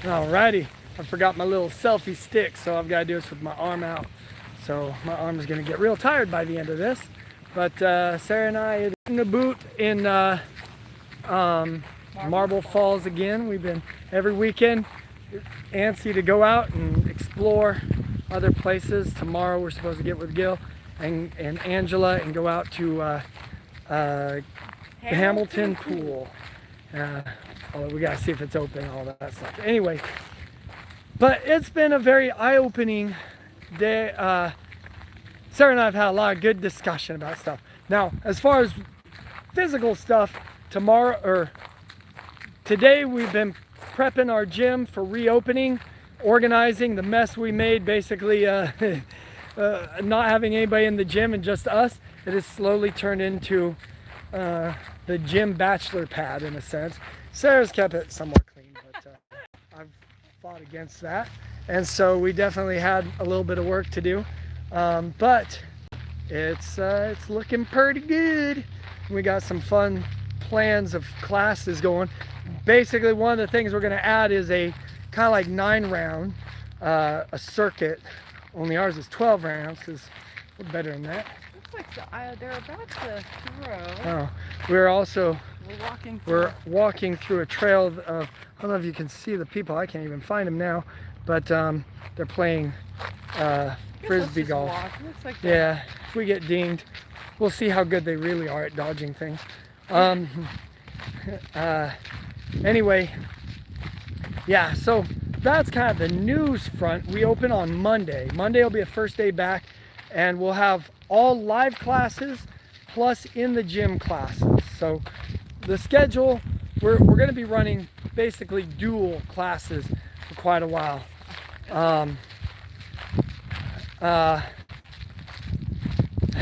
Alrighty, I forgot my little selfie stick, so I've got to do this with my arm out. So my arm is going to get real tired by the end of this. But Sarah and I are in the boot in Marble Falls again. We've been every weekend antsy to go out and explore other places. Tomorrow we're supposed to get with Gil and Angela and go out to the Hamilton Pool. We gotta see if it's open, all that stuff. Anyway, but it's been a very eye-opening day. Sarah and I have had a lot of good discussion about stuff. Now, as far as physical stuff, today we've been prepping our gym for reopening, organizing the mess we made, basically not having anybody in the gym and just us. It has slowly turned into the gym bachelor pad in a sense. Sarah's kept it somewhat clean, but I've fought against that. And so we definitely had a little bit of work to do. But it's looking pretty good. We got some fun plans of classes going. Basically, one of the things we're gonna add is a kind of like 9-round, a circuit. Only ours is 12 rounds, because we're better than that. Looks like they're about to throw. Oh, we're walking through a trail of, I don't know if you can see the people, I can't even find them now, but they're playing frisbee golf. Looks like yeah, if we get dinged, we'll see how good they really are at dodging things. Anyway, yeah, so that's kind of the news front. We open on Monday. Monday will be the first day back, and we'll have all live classes plus in the gym classes. So the schedule, we're going to be running basically dual classes for quite a while.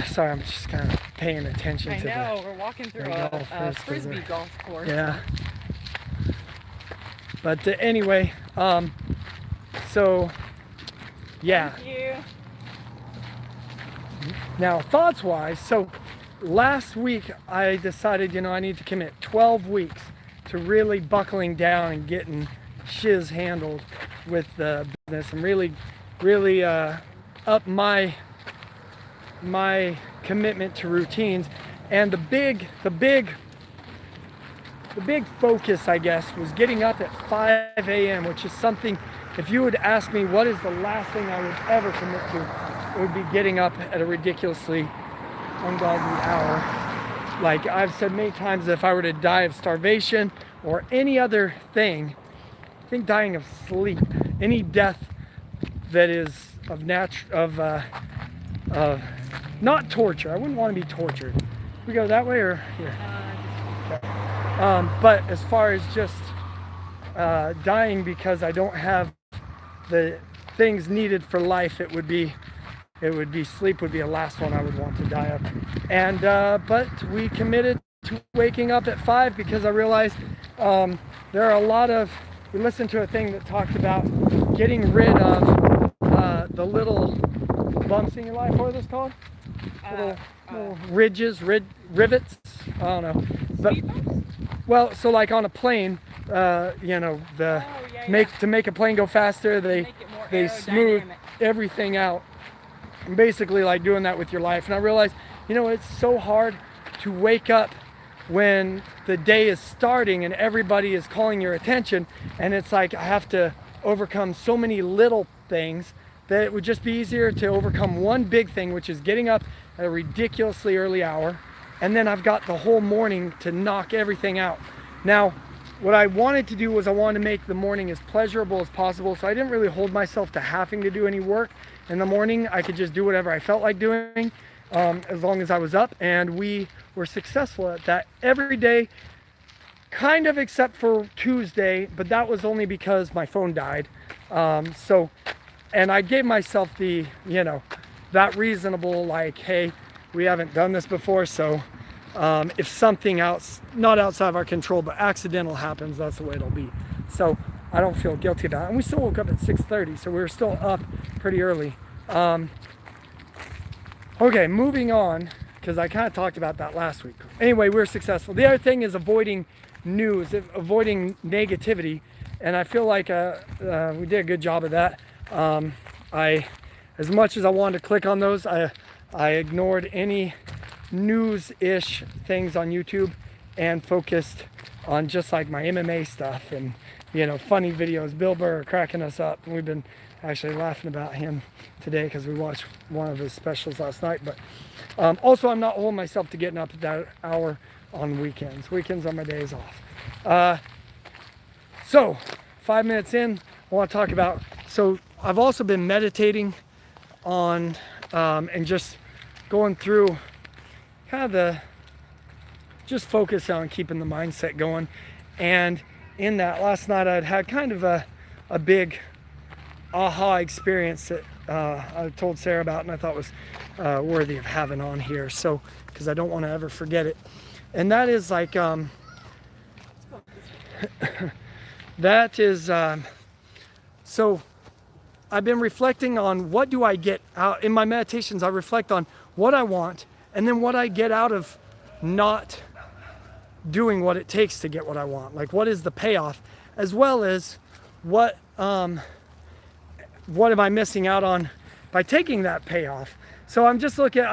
Sorry, I'm just kind of paying attention to I know, we're walking through a frisbee golf course. Yeah. But anyway, so yeah. Thank you. Now, thoughts-wise, so last week I decided, I need to commit 12 weeks to really buckling down and getting shiz handled with the business and really up my commitment to routines. And the big focus, I guess, was getting up at 5 a.m., which is something, if you would ask me what is the last thing I would ever commit to, it would be getting up at a ridiculously ungodly hour. Like I've said many times, if I were to die of starvation or any other thing, I think dying of sleep, any death that is not torture. I wouldn't want to be tortured. We go that way or here? Okay. But as far as just dying because I don't have the things needed for life, it would be sleep would be the last one I would want to die of. And but we committed to waking up at 5 because I realized there are a lot of, we listened to a thing that talked about getting rid of the little bumps in your life. What are those called? Little ridges, rivets. I don't know. But, well, so like on a plane, to make a plane go faster, they smooth everything out. And basically like doing that with your life. And I realized, it's so hard to wake up when the day is starting and everybody is calling your attention, and it's like I have to overcome so many little things that it would just be easier to overcome one big thing, which is getting up at a ridiculously early hour, and then I've got the whole morning to knock everything out. Now, what I wanted to do was I wanted to make the morning as pleasurable as possible, so I didn't really hold myself to having to do any work in the morning. I could just do whatever I felt like doing as long as I was up, and we were successful at that every day, kind of except for Tuesday, but that was only because my phone died. And I gave myself the, that reasonable, like, hey, we haven't done this before, so if something else, not outside of our control, but accidental happens, that's the way it'll be. So I don't feel guilty about it. And we still woke up at 6:30, so we were still up pretty early. Okay, moving on, because I kind of talked about that last week. Anyway, we're successful. The other thing is avoiding news, avoiding negativity. and I feel like we did a good job of that. As much as I wanted to click on those, I ignored any news-ish things on YouTube and focused on just like my MMA stuff and, you know, funny videos. Bill Burr cracking us up, and we've been actually laughing about him today because we watched one of his specials last night. But also, I'm not holding myself to getting up at that hour on weekends. Weekends are my days off. So 5 minutes in, I want to talk about, so I've also been meditating on and just going through kind of just focus on keeping the mindset going. And in that, last night I'd had kind of a big aha experience that I told Sarah about, and I thought was worthy of having on here, so because I don't want to ever forget it. And that is like that is so I've been reflecting on what do I get out in my meditations. I reflect on what I want and then what I get out of not doing what it takes to get what I want. Like, what is the payoff, as well as what am I missing out on by taking that payoff. So I'm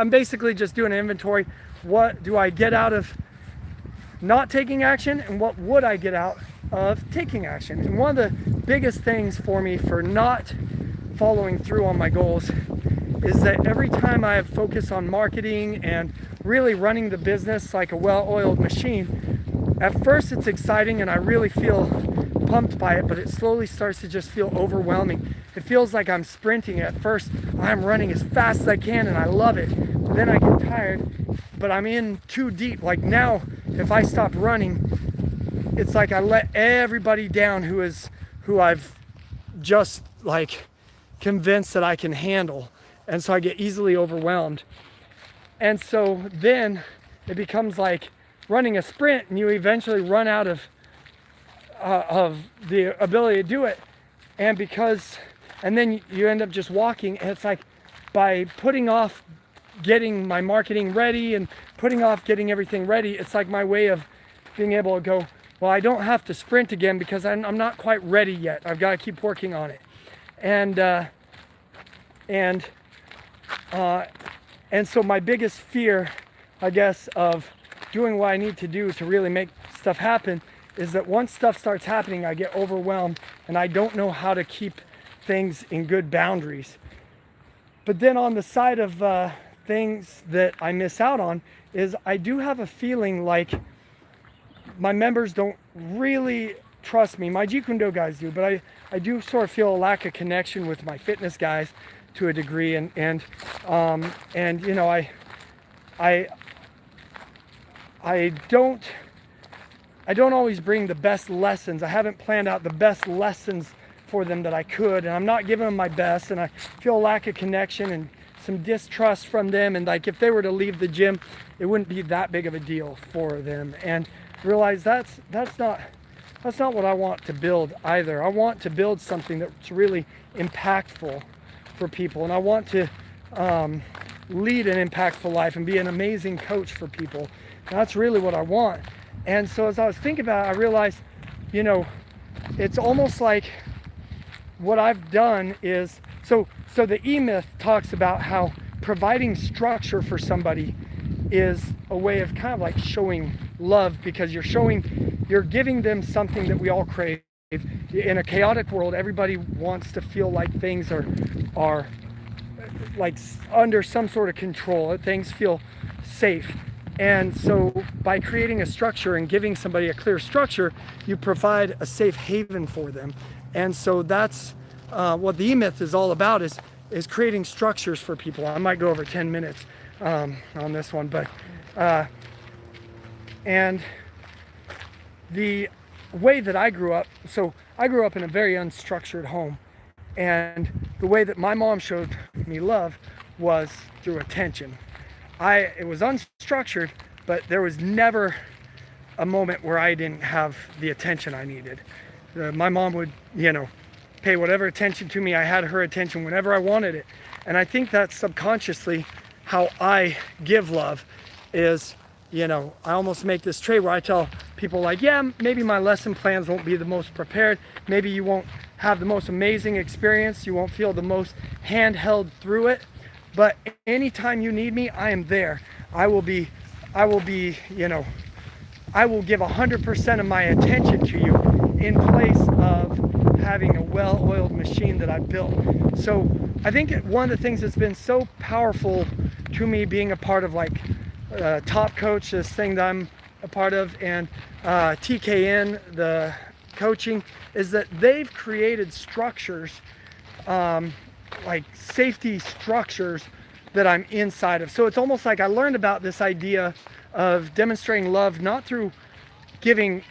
basically just doing an inventory. What do I get out of not taking action, and what would I get out of taking action? And one of the biggest things for me for not following through on my goals is that every time I have focused on marketing and really running the business like a well-oiled machine, at first it's exciting and I really feel pumped by it, but it slowly starts to just feel overwhelming. It feels like I'm sprinting. At first I'm running as fast as I can and I love it, but then I get tired, but I'm in too deep. Like now, if I stop running, it's like I let everybody down who I've just like convinced that I can handle. And so I get easily overwhelmed. And so then it becomes like running a sprint, and you eventually run out of the ability to do it. And then you end up just walking, and it's like by putting off getting my marketing ready and putting off getting everything ready, it's like my way of being able to go, well, I don't have to sprint again because I'm not quite ready yet. I've got to keep working on it. And so my biggest fear, I guess, of doing what I need to do to really make stuff happen is that once stuff starts happening, I get overwhelmed and I don't know how to keep things in good boundaries. But then on the side of things that I miss out on is I do have a feeling like my members don't really trust me. My Jeet Kune Do guys do, but I do sort of feel a lack of connection with my fitness guys to a degree, and you know, I don't always bring the best lessons. I haven't planned out the best lessons for them that I could, and I'm not giving them my best, and I feel a lack of connection and some distrust from them. And like if they were to leave the gym, it wouldn't be that big of a deal for them. And realize that's not what I want to build either. I want to build something that's really impactful for people, and I want to lead an impactful life and be an amazing coach for people. And that's really what I want. And so as I was thinking about it, I realized, you know, it's almost like what I've done is, so the EMyth talks about how providing structure for somebody is a way of kind of like showing love, because you're giving them something that we all crave. In a chaotic world, everybody wants to feel like things are like under some sort of control, that things feel safe. And so by creating a structure and giving somebody a clear structure, you provide a safe haven for them. And so that's what the EMyth is all about, is creating structures for people. I might go over 10 minutes on this one, but and the way that I grew up, so I grew up in a very unstructured home, and the way that my mom showed me love was through attention. It was unstructured, but there was never a moment where I didn't have the attention I needed. My mom would, you know, pay whatever attention to me. I had her attention whenever I wanted it. And I think that's subconsciously how I give love, is you know, I almost make this trade where I tell people like, yeah, maybe my lesson plans won't be the most prepared. Maybe you won't have the most amazing experience. You won't feel the most handheld through it. But anytime you need me, I am there. I will be, you know, I will give 100% of my attention to you in place of having a well-oiled machine that I built. So I think one of the things that's been so powerful to me being a part of like Top Coach, this thing that I'm a part of, and TKN, the coaching, is that they've created structures, like safety structures that I'm inside of. So it's almost like I learned about this idea of demonstrating love, not through giving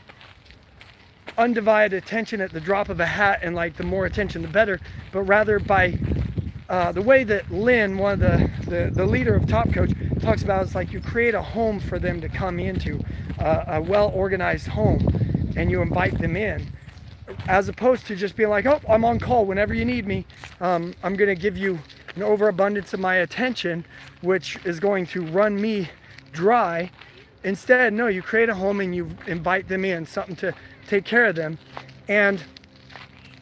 undivided attention at the drop of a hat and like the more attention the better, but rather by the way that Lynn, one of the leader of Top Coach, talks about, is like you create a home for them to come into, a well-organized home, and you invite them in, as opposed to just being like, oh, I'm on call whenever you need me. I'm going to give you an overabundance of my attention, which is going to run me dry. Instead, no, you create a home and you invite them in, something to take care of them. And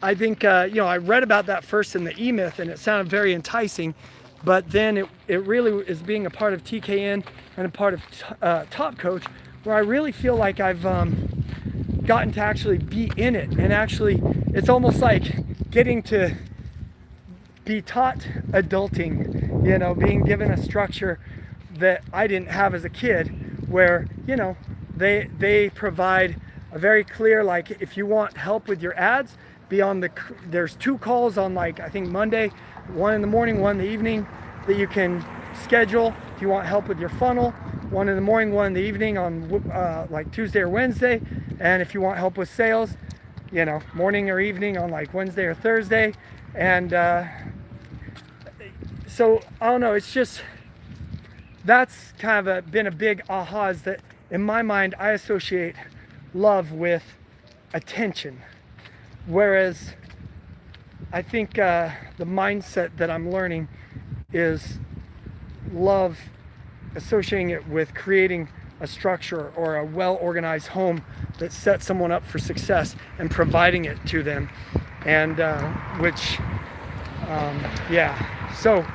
I think, you know, I read about that first in the EMyth and it sounded very enticing, but then it really is being a part of TKN and a part of Top Coach, where I really feel like I've gotten to actually be in it. And actually, it's almost like getting to be taught adulting, you know, being given a structure that I didn't have as a kid, where, you know, they provide a very clear, like, if you want help with your ads, be on there's 2 calls on, like, I think Monday, 1 in the morning, 1 in the evening, that you can schedule. If you want help with your funnel, 1 in the morning, 1 in the evening on like Tuesday or Wednesday. And if you want help with sales, you know, morning or evening on like Wednesday or Thursday. And so I don't know, it's just, that's kind of been a big aha, is that in my mind I associate love with attention, whereas I think the mindset that I'm learning is love, associating it with creating a structure or a well-organized home that sets someone up for success and providing it to them. And yeah, so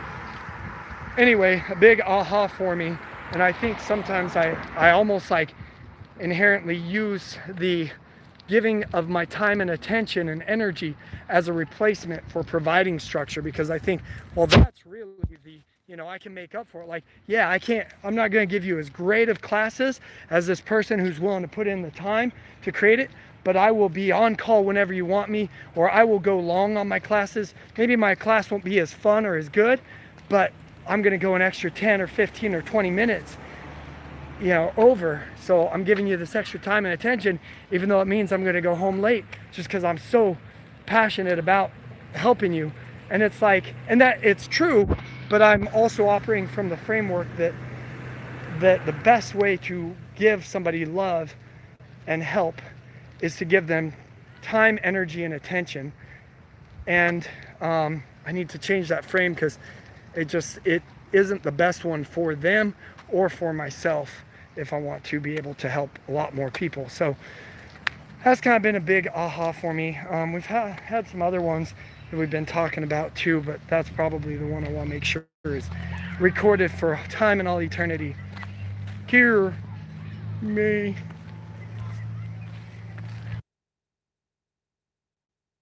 anyway, a big aha for me. And I think sometimes I almost like inherently use the giving of my time and attention and energy as a replacement for providing structure, because I think, well, that's really the, you know, I can make up for it. Like, yeah, I'm not going to give you as great of classes as this person who's willing to put in the time to create it, but I will be on call whenever you want me, or I will go long on my classes. Maybe my class won't be as fun or as good, but I'm going to go an extra 10 or 15 or 20 minutes, you know, over. So I'm giving you this extra time and attention, even though it means I'm going to go home late, just because I'm so passionate about helping you. And it's like, and that it's true, but I'm also operating from the framework that the best way to give somebody love and help is to give them time, energy, and attention. And I need to change that frame, because it isn't the best one for them or for myself if I want to be able to help a lot more people. So that's kind of been a big aha for me. We've had some other ones that we've been talking about too, but that's probably the one I want to make sure is recorded for time and all eternity. Hear me.